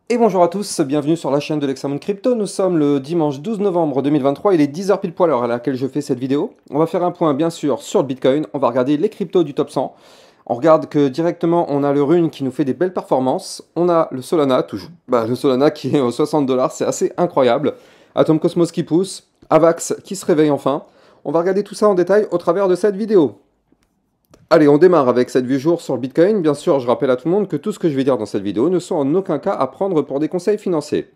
Et bonjour à tous, bienvenue sur la chaîne de l'Hexamone Crypto. Nous sommes le dimanche 12 novembre 2023, il est 10h pile poil à l'heure à laquelle je fais cette vidéo. On va faire un point bien sûr sur le Bitcoin, on va regarder les cryptos du top 100. On regarde que directement on a le Rune qui nous fait des belles performances, on a le Solana, toujours, le Solana qui est aux 60 $, c'est assez incroyable. Atom Cosmos qui pousse, Avax qui se réveille enfin. On va regarder tout ça en détail au travers de cette vidéo. Allez, on démarre avec cette vue jour sur le Bitcoin. Bien sûr, je rappelle à tout le monde que tout ce que je vais dire dans cette vidéo ne sont en aucun cas à prendre pour des conseils financiers.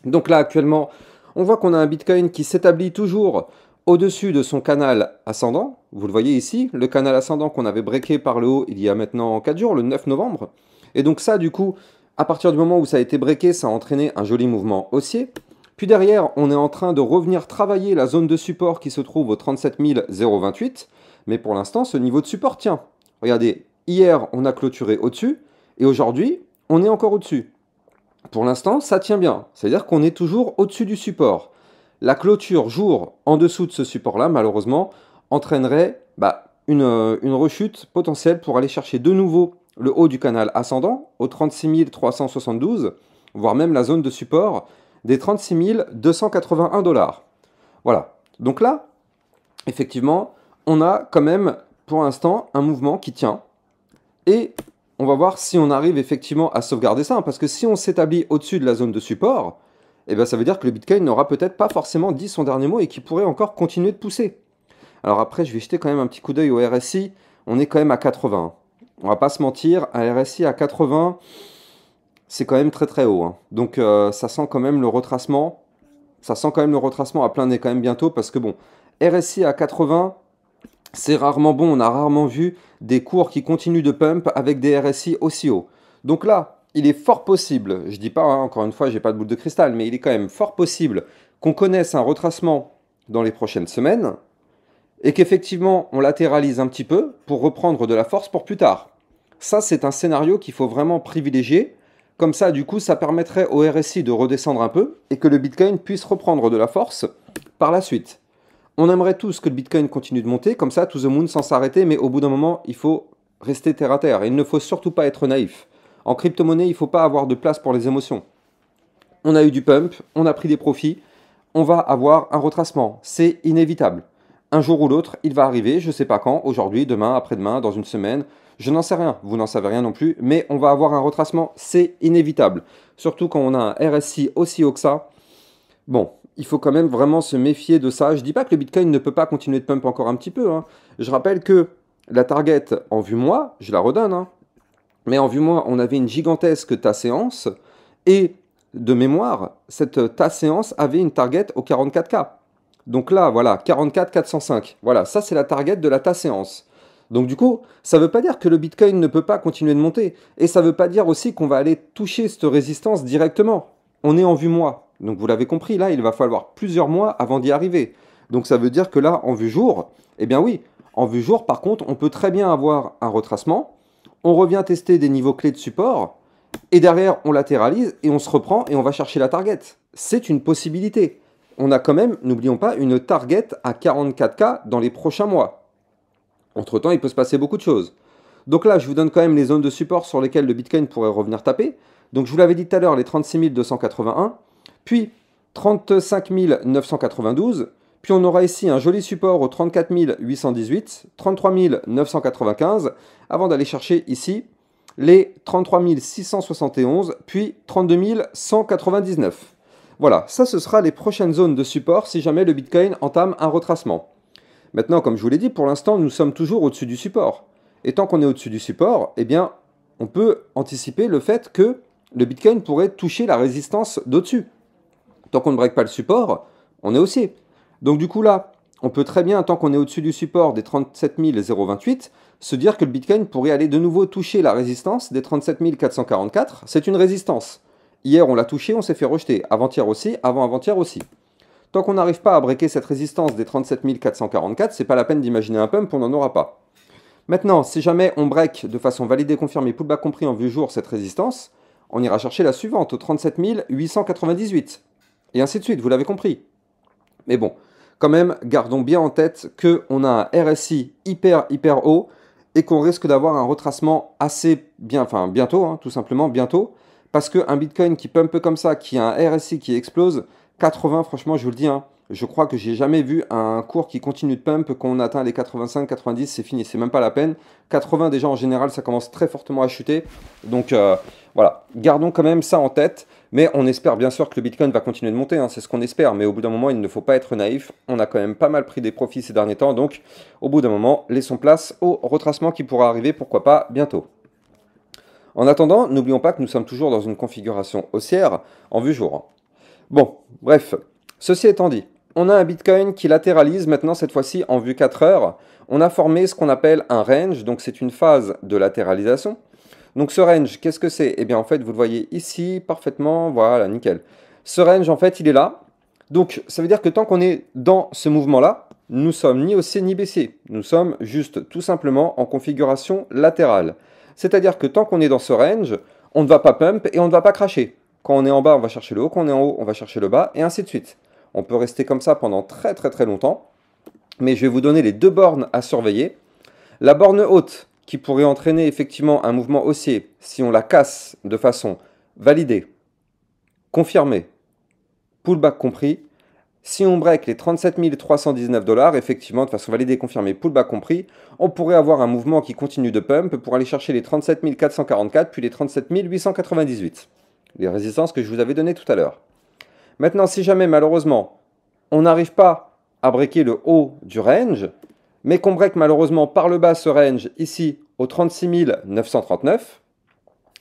Donc là, actuellement, on voit qu'on a un Bitcoin qui s'établit toujours au-dessus de son canal ascendant. Vous le voyez ici, le canal ascendant qu'on avait breaké par le haut il y a maintenant 4 jours, le 9 novembre. Et donc ça, du coup, à partir du moment où ça a été breaké, ça a entraîné un joli mouvement haussier. Puis derrière, on est en train de revenir travailler la zone de support qui se trouve au 37 028. Mais pour l'instant, ce niveau de support tient. Regardez, hier, on a clôturé au-dessus, et aujourd'hui, on est encore au-dessus. Pour l'instant, ça tient bien. C'est-à-dire qu'on est toujours au-dessus du support. La clôture jour en dessous de ce support-là, malheureusement, entraînerait une rechute potentielle pour aller chercher de nouveau le haut du canal ascendant au 36 372, voire même la zone de support des 36 281 $. Voilà. Donc là, effectivement, on a quand même pour l'instant un mouvement qui tient. Et on va voir si on arrive effectivement à sauvegarder ça. Parce que si on s'établit au-dessus de la zone de support, eh ben ça veut dire que le Bitcoin n'aura peut-être pas forcément dit son dernier mot et qu'il pourrait encore continuer de pousser. Alors après, je vais jeter quand même un petit coup d'œil au RSI. On est quand même à 80. On va pas se mentir, un RSI à 80, c'est quand même très très haut, hein. Donc ça sent quand même le retracement. Ça sent quand même le retracement à plein nez quand même bientôt. Parce que bon, RSI à 80, c'est rarement bon, on a rarement vu des cours qui continuent de pump avec des RSI aussi hauts. Donc là, il est fort possible, je dis pas, hein, encore une fois, j'ai pas de boule de cristal, mais il est quand même fort possible qu'on connaisse un retracement dans les prochaines semaines et qu'effectivement on latéralise un petit peu pour reprendre de la force pour plus tard. Ça, c'est un scénario qu'il faut vraiment privilégier. Comme ça, du coup, ça permettrait au RSI de redescendre un peu et que le Bitcoin puisse reprendre de la force par la suite. On aimerait tous que le Bitcoin continue de monter, comme ça, to the moon, sans s'arrêter, mais au bout d'un moment, il faut rester terre à terre. Et il ne faut surtout pas être naïf. En crypto-monnaie, il ne faut pas avoir de place pour les émotions. On a eu du pump, on a pris des profits, on va avoir un retracement. C'est inévitable. Un jour ou l'autre, il va arriver, je ne sais pas quand, aujourd'hui, demain, après-demain, dans une semaine, je n'en sais rien, vous n'en savez rien non plus, mais on va avoir un retracement, c'est inévitable. Surtout quand on a un RSI aussi haut que ça. Bon, il faut quand même vraiment se méfier de ça. Je ne dis pas que le Bitcoin ne peut pas continuer de pump encore un petit peu, hein. Je rappelle que la target en vue mois, je la redonne, hein, mais en vue mois, on avait une gigantesque tas séance et de mémoire, cette tas séance avait une target au 44K. Donc là, voilà, 44 405. Voilà, ça c'est la target de la tas séance. Donc du coup, ça ne veut pas dire que le Bitcoin ne peut pas continuer de monter. Et ça ne veut pas dire aussi qu'on va aller toucher cette résistance directement. On est en vue mois. Donc vous l'avez compris, là, il va falloir plusieurs mois avant d'y arriver. Donc ça veut dire que là, en vue jour, eh bien oui, en vue jour, par contre, on peut très bien avoir un retracement. On revient tester des niveaux clés de support. Et derrière, on latéralise et on se reprend et on va chercher la target. C'est une possibilité. On a quand même, n'oublions pas, une target à 44K dans les prochains mois. Entre-temps, il peut se passer beaucoup de choses. Donc là, je vous donne quand même les zones de support sur lesquelles le Bitcoin pourrait revenir taper. Donc je vous l'avais dit tout à l'heure, les 36 281, puis 35 992, puis on aura ici un joli support au 34 818, 33 995, avant d'aller chercher ici les 33 671, puis 32 199. Voilà, ça ce sera les prochaines zones de support si jamais le Bitcoin entame un retracement. Maintenant, comme je vous l'ai dit, pour l'instant, nous sommes toujours au-dessus du support. Et tant qu'on est au-dessus du support, eh bien, on peut anticiper le fait que le Bitcoin pourrait toucher la résistance d'au-dessus. Tant qu'on ne break pas le support, on est haussier. Donc du coup là, on peut très bien, tant qu'on est au-dessus du support des 37 028, se dire que le Bitcoin pourrait aller de nouveau toucher la résistance des 37 444. C'est une résistance. Hier, on l'a touché, on s'est fait rejeter. Avant-hier aussi, avant-avant-hier aussi. Tant qu'on n'arrive pas à breaker cette résistance des 37 444, c'est pas la peine d'imaginer un pump, on n'en aura pas. Maintenant, si jamais on break de façon validée, confirmée, pullback compris en vue jour cette résistance, on ira chercher la suivante au 37 898. Et ainsi de suite, vous l'avez compris. Mais bon, quand même, gardons bien en tête qu'on a un RSI hyper haut et qu'on risque d'avoir un retracement assez bien, enfin bientôt, hein, tout simplement bientôt, Parce qu'un Bitcoin qui pump comme ça, qui a un RSI qui explose, 80, franchement, je vous le dis, hein, je crois que j'ai jamais vu un cours qui continue de pump, quand on atteint les 85, 90, c'est fini, c'est même pas la peine. 80 déjà en général, ça commence très fortement à chuter. Donc voilà, gardons quand même ça en tête. Mais on espère bien sûr que le Bitcoin va continuer de monter, hein, c'est ce qu'on espère. Mais au bout d'un moment, il ne faut pas être naïf. On a quand même pas mal pris des profits ces derniers temps. Donc au bout d'un moment, laissons place au retracement qui pourra arriver, pourquoi pas, bientôt. En attendant, n'oublions pas que nous sommes toujours dans une configuration haussière en vue jour. Bon, bref, ceci étant dit, on a un Bitcoin qui latéralise maintenant cette fois-ci en vue 4 heures. On a formé ce qu'on appelle un range, donc c'est une phase de latéralisation. Donc ce range, qu'est-ce que c'est? Eh bien en fait, vous le voyez ici parfaitement, voilà, nickel. Ce range, en fait, il est là. Donc ça veut dire que tant qu'on est dans ce mouvement-là, nous sommes ni haussier ni baissier. Nous sommes juste tout simplement en configuration latérale. C'est-à-dire que tant qu'on est dans ce range, on ne va pas pump et on ne va pas cracher. Quand on est en bas, on va chercher le haut. Quand on est en haut, on va chercher le bas, et ainsi de suite. On peut rester comme ça pendant très très très longtemps. Mais je vais vous donner les deux bornes à surveiller. La borne haute, qui pourrait entraîner effectivement un mouvement haussier, si on la casse de façon validée, confirmée, pullback compris. Si on break les 37 319 $, effectivement, de façon validée, confirmée, pullback compris, on pourrait avoir un mouvement qui continue de pump pour aller chercher les 37 444, puis les 37 898. Les résistances que je vous avais données tout à l'heure. Maintenant, si jamais, malheureusement, on n'arrive pas à breaker le haut du range, mais qu'on break malheureusement par le bas ce range, ici, au 36 939,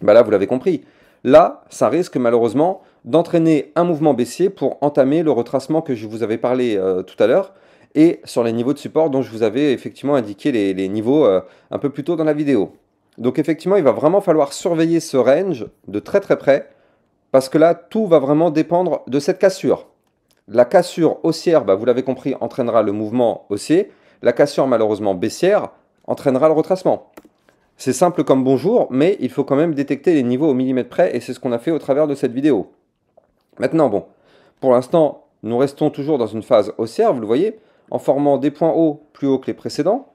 bah là, vous l'avez compris. Là, ça risque malheureusement d'entraîner un mouvement baissier pour entamer le retracement que je vous avais parlé tout à l'heure, et sur les niveaux de support dont je vous avais effectivement indiqué les niveaux un peu plus tôt dans la vidéo. Donc effectivement, il va vraiment falloir surveiller ce range de très très près, parce que là, tout va vraiment dépendre de cette cassure. La cassure haussière, bah, vous l'avez compris, entraînera le mouvement haussier. La cassure malheureusement baissière entraînera le retracement. C'est simple comme bonjour, mais il faut quand même détecter les niveaux au millimètre près, et c'est ce qu'on a fait au travers de cette vidéo. Maintenant, bon, pour l'instant, nous restons toujours dans une phase haussière, vous le voyez, en formant des points hauts plus hauts que les précédents.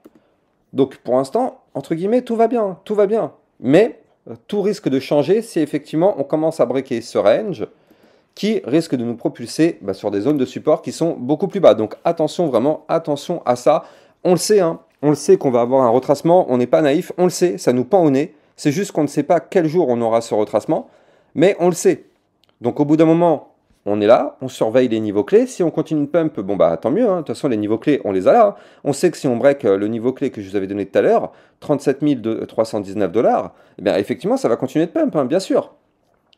Donc pour l'instant, entre guillemets, tout va bien, tout va bien. Mais tout risque de changer si effectivement on commence à breaker ce range qui risque de nous propulser sur des zones de support qui sont beaucoup plus bas. Donc attention, vraiment, attention à ça. On le sait, hein, on le sait qu'on va avoir un retracement, on n'est pas naïf, on le sait, ça nous pend au nez. C'est juste qu'on ne sait pas quel jour on aura ce retracement, mais on le sait. Donc au bout d'un moment, on est là, on surveille les niveaux clés. Si on continue de pump, bon bah tant mieux, hein. De toute façon les niveaux clés, on les a là, hein. On sait que si on break le niveau clé que je vous avais donné tout à l'heure, 37 319 $, eh bien effectivement ça va continuer de pump, hein, bien sûr.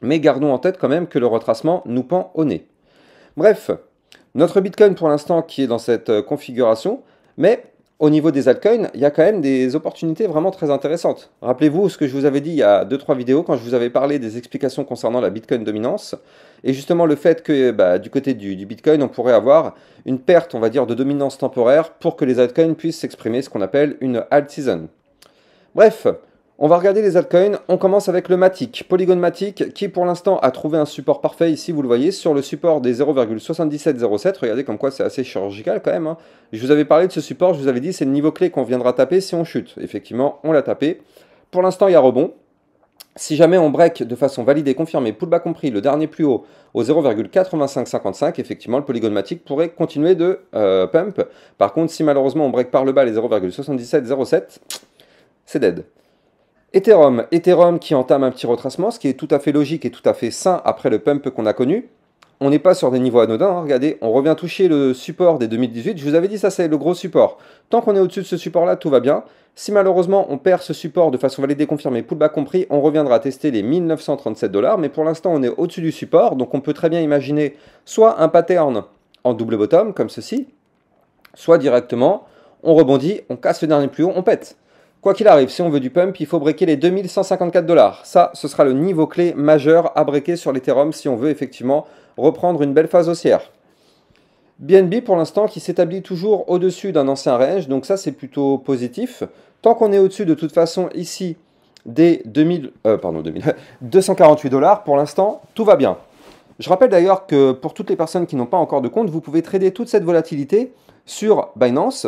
Mais gardons en tête quand même que le retracement nous pend au nez. Bref, notre Bitcoin pour l'instant qui est dans cette configuration, mais au niveau des altcoins, il y a quand même des opportunités vraiment très intéressantes. Rappelez-vous ce que je vous avais dit il y a 2-3 vidéos quand je vous avais parlé des explications concernant la Bitcoin dominance, et justement le fait que du côté du Bitcoin, on pourrait avoir une perte, on va dire, de dominance temporaire pour que les altcoins puissent s'exprimer, ce qu'on appelle une alt season. Bref, on va regarder les altcoins. On commence avec le Matic, Polygon Matic, qui pour l'instant a trouvé un support parfait ici, vous le voyez, sur le support des 0,7707. Regardez comme quoi c'est assez chirurgical quand même, hein. Je vous avais parlé de ce support, je vous avais dit c'est le niveau clé qu'on viendra taper si on chute. Effectivement, on l'a tapé. Pour l'instant, il y a rebond. Si jamais on break de façon validée, confirmée, pullback compris, le dernier plus haut au 0,8555, effectivement, le Polygon Matic pourrait continuer de pump. Par contre, si malheureusement on break par le bas les 0,7707, c'est dead. Ethereum qui entame un petit retracement, ce qui est tout à fait logique et tout à fait sain après le pump qu'on a connu. On n'est pas sur des niveaux anodins, hein, regardez, on revient toucher le support des 2018. Je vous avais dit, ça c'est le gros support. Tant qu'on est au-dessus de ce support-là, tout va bien. Si malheureusement on perd ce support de façon validée, confirmée, pullback compris, on reviendra tester les 1937 $. Mais pour l'instant, on est au-dessus du support, donc on peut très bien imaginer soit un pattern en double bottom, comme ceci, soit directement, on rebondit, on casse le dernier plus haut, on pète. Quoi qu'il arrive, si on veut du pump, il faut breaker les 2154 $. Ça, ce sera le niveau clé majeur à breaker sur l'Ethereum si on veut effectivement reprendre une belle phase haussière. BNB pour l'instant qui s'établit toujours au-dessus d'un ancien range, donc ça c'est plutôt positif. Tant qu'on est au-dessus de toute façon ici des 248 $, pour l'instant tout va bien. Je rappelle d'ailleurs que pour toutes les personnes qui n'ont pas encore de compte, vous pouvez trader toute cette volatilité sur Binance.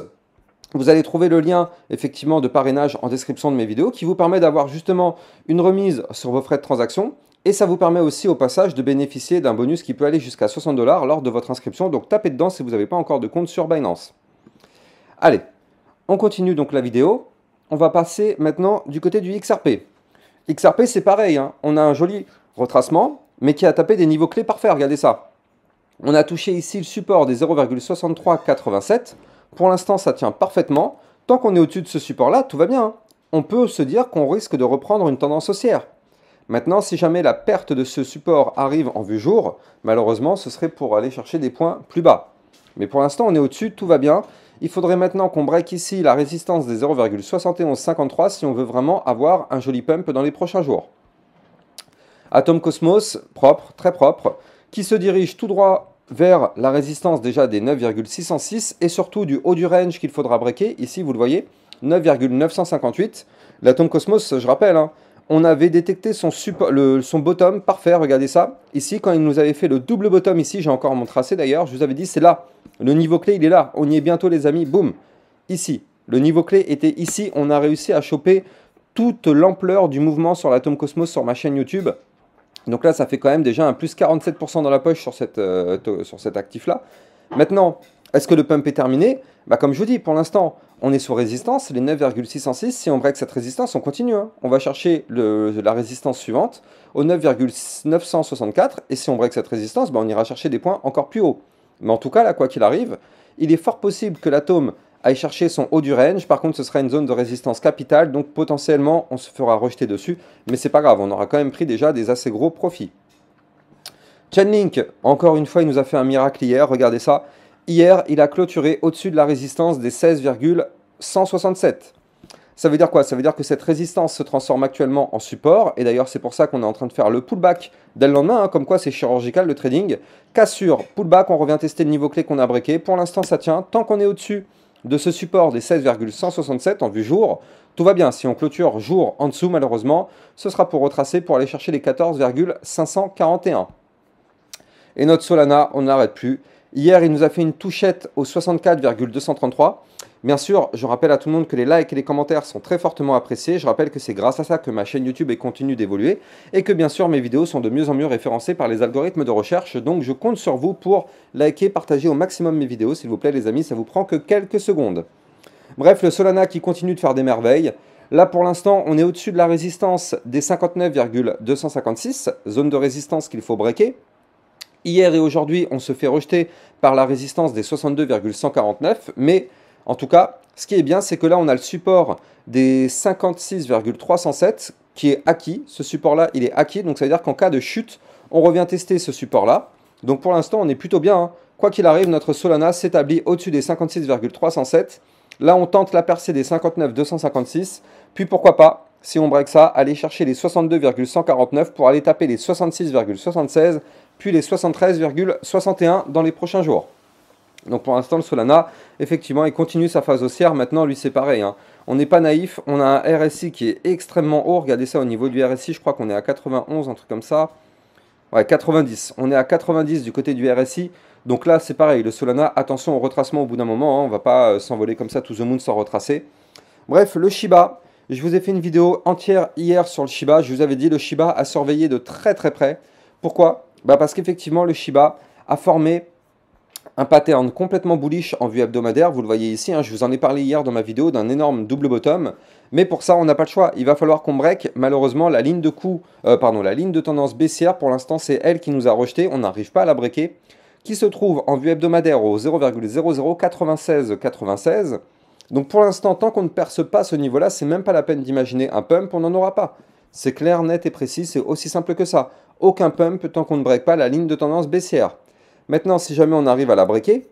Vous allez trouver le lien effectivement de parrainage en description de mes vidéos qui vous permet d'avoir justement une remise sur vos frais de transaction Et ça vous permet aussi au passage de bénéficier d'un bonus qui peut aller jusqu'à 60 $ lors de votre inscription. Donc tapez dedans si vous n'avez pas encore de compte sur Binance. Allez, on continue donc la vidéo. On va passer maintenant du côté du XRP. XRP c'est pareil, hein. On a un joli retracement, mais qui a tapé des niveaux clés parfaits, regardez ça. On a touché ici le support des 0,6387. Pour l'instant ça tient parfaitement. Tant qu'on est au-dessus de ce support-là, tout va bien, hein. On peut se dire qu'on risque de reprendre une tendance haussière. Maintenant, si jamais la perte de ce support arrive en vue jour, malheureusement, ce serait pour aller chercher des points plus bas. Mais pour l'instant, on est au-dessus, tout va bien. Il faudrait maintenant qu'on break ici la résistance des 0,7153 si on veut vraiment avoir un joli pump dans les prochains jours. Atom Cosmos, propre, très propre, qui se dirige tout droit vers la résistance déjà des 9,606 et surtout du haut du range qu'il faudra breaker. Ici, vous le voyez, 9,958. L'Atom Cosmos, je rappelle, hein, on avait détecté son bottom parfait, regardez ça. Ici, quand il nous avait fait le double bottom, ici, j'ai encore mon tracé d'ailleurs, je vous avais dit, c'est là. Le niveau clé, il est là. On y est bientôt, les amis. Boum. Ici. Le niveau clé était ici. On a réussi à choper toute l'ampleur du mouvement sur l'Atom Cosmos sur ma chaîne YouTube. Donc là, ça fait quand même déjà un plus 47% dans la poche sur cet actif-là. Maintenant, est-ce que le pump est terminé? Comme je vous dis, pour l'instant, on est sous résistance, les 9,606. Si on break cette résistance, on continue, hein. On va chercher la résistance suivante au 9,964. Et si on break cette résistance, on ira chercher des points encore plus hauts. Mais en tout cas, là, quoi qu'il arrive, il est fort possible que l'atome aille chercher son haut du range. Par contre, ce sera une zone de résistance capitale, donc potentiellement, on se fera rejeter dessus. Mais c'est pas grave, on aura quand même pris déjà des assez gros profits. Chainlink, encore une fois, il nous a fait un miracle hier, regardez ça. Hier, il a clôturé au-dessus de la résistance des 16,167. Ça veut dire quoi? Ça veut dire que cette résistance se transforme actuellement en support. Et d'ailleurs, c'est pour ça qu'on est en train de faire le pullback dès le lendemain. Hein, comme quoi, c'est chirurgical le trading. Cassure, pullback, on revient tester le niveau clé qu'on a breaké. Pour l'instant, ça tient. Tant qu'on est au-dessus de ce support des 16,167 en vue jour, tout va bien. Si on clôture jour en dessous, malheureusement, ce sera pour retracer pour aller chercher les 14,541. Et notre Solana, on n'arrête plus. Hier, il nous a fait une touchette au 64,233. Bien sûr, je rappelle à tout le monde que les likes et les commentaires sont très fortement appréciés. Je rappelle que c'est grâce à ça que ma chaîne YouTube continue d'évoluer et que bien sûr mes vidéos sont de mieux en mieux référencées par les algorithmes de recherche. Donc je compte sur vous pour liker, partager au maximum mes vidéos. S'il vous plaît les amis, ça vous prend que quelques secondes. Bref, le Solana qui continue de faire des merveilles. Là pour l'instant, on est au-dessus de la résistance des 59,256, zone de résistance qu'il faut breaker. Hier et aujourd'hui, on se fait rejeter par la résistance des 62,149, mais en tout cas, ce qui est bien, c'est que là, on a le support des 56,307 qui est acquis. Ce support-là, il est acquis, donc ça veut dire qu'en cas de chute, on revient tester ce support-là. Donc pour l'instant, on est plutôt bien, hein. Quoi qu'il arrive, notre Solana s'établit au-dessus des 56,307. Là, on tente la percée des 59,256. Puis pourquoi pas, si on break ça, aller chercher les 62,149 pour aller taper les 66,76, puis les 73,61 dans les prochains jours. Donc pour l'instant, le Solana, effectivement, il continue sa phase haussière. Maintenant, lui, c'est pareil, hein. On n'est pas naïf. On a un RSI qui est extrêmement haut. Regardez ça au niveau du RSI. Je crois qu'on est à 91, un truc comme ça. Ouais, 90. On est à 90 du côté du RSI. Donc là, c'est pareil. Le Solana, attention au retracement au bout d'un moment, hein. On ne va pas s'envoler comme ça to the moon sans retracer. Bref, le Shiba. Je vous ai fait une vidéo entière hier sur le Shiba. Je vous avais dit le Shiba à surveiller de très très près. Pourquoi? Parce qu'effectivement, le Shiba a formé un pattern complètement bullish en vue hebdomadaire, vous le voyez ici, hein, je vous en ai parlé hier dans ma vidéo d'un énorme double bottom, mais pour ça on n'a pas le choix, il va falloir qu'on break, malheureusement la ligne de la ligne de tendance baissière, pour l'instant c'est elle qui nous a rejeté, on n'arrive pas à la breaker, qui se trouve en vue hebdomadaire au 0,009696, donc pour l'instant tant qu'on ne perce pas ce niveau-là, c'est même pas la peine d'imaginer un pump, on n'en aura pas, c'est clair, net et précis, c'est aussi simple que ça, aucun pump tant qu'on ne break pas la ligne de tendance baissière. Maintenant, si jamais on arrive à la breaker,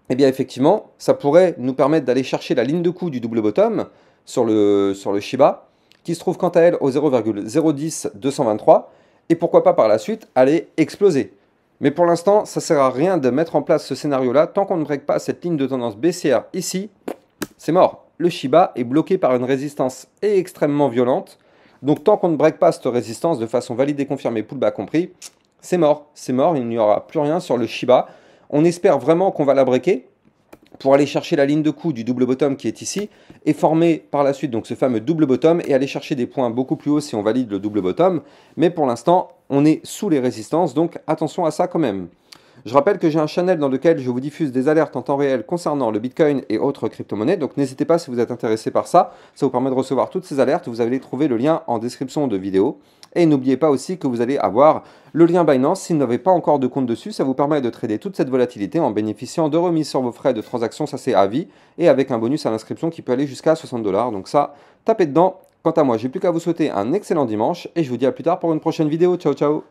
eh bien effectivement, ça pourrait nous permettre d'aller chercher la ligne de coup du double bottom sur le Shiba, qui se trouve quant à elle au 0,010223, et pourquoi pas par la suite aller exploser. Mais pour l'instant, ça ne sert à rien de mettre en place ce scénario-là, tant qu'on ne break pas cette ligne de tendance baissière ici, c'est mort. Le Shiba est bloqué par une résistance extrêmement violente, donc tant qu'on ne break pas cette résistance de façon validée, confirmée, pullback compris, c'est mort, il n'y aura plus rien sur le Shiba. On espère vraiment qu'on va la breaker. pour aller chercher la ligne de coup du double bottom qui est ici, et former par la suite donc ce fameux double bottom, et aller chercher des points beaucoup plus hauts si on valide le double bottom. Mais pour l'instant, on est sous les résistances, donc attention à ça quand même. Je rappelle que j'ai un channel dans lequel je vous diffuse des alertes en temps réel concernant le Bitcoin et autres crypto-monnaies, donc n'hésitez pas si vous êtes intéressé par ça, ça vous permet de recevoir toutes ces alertes, vous allez trouver le lien en description de vidéo. Et n'oubliez pas aussi que vous allez avoir le lien Binance, si vous n'avez pas encore de compte dessus, ça vous permet de trader toute cette volatilité en bénéficiant de remises sur vos frais de transaction, ça c'est à vie, et avec un bonus à l'inscription qui peut aller jusqu'à 60 $, donc ça, tapez dedans. Quant à moi, j'ai plus qu'à vous souhaiter un excellent dimanche, et je vous dis à plus tard pour une prochaine vidéo, ciao ciao.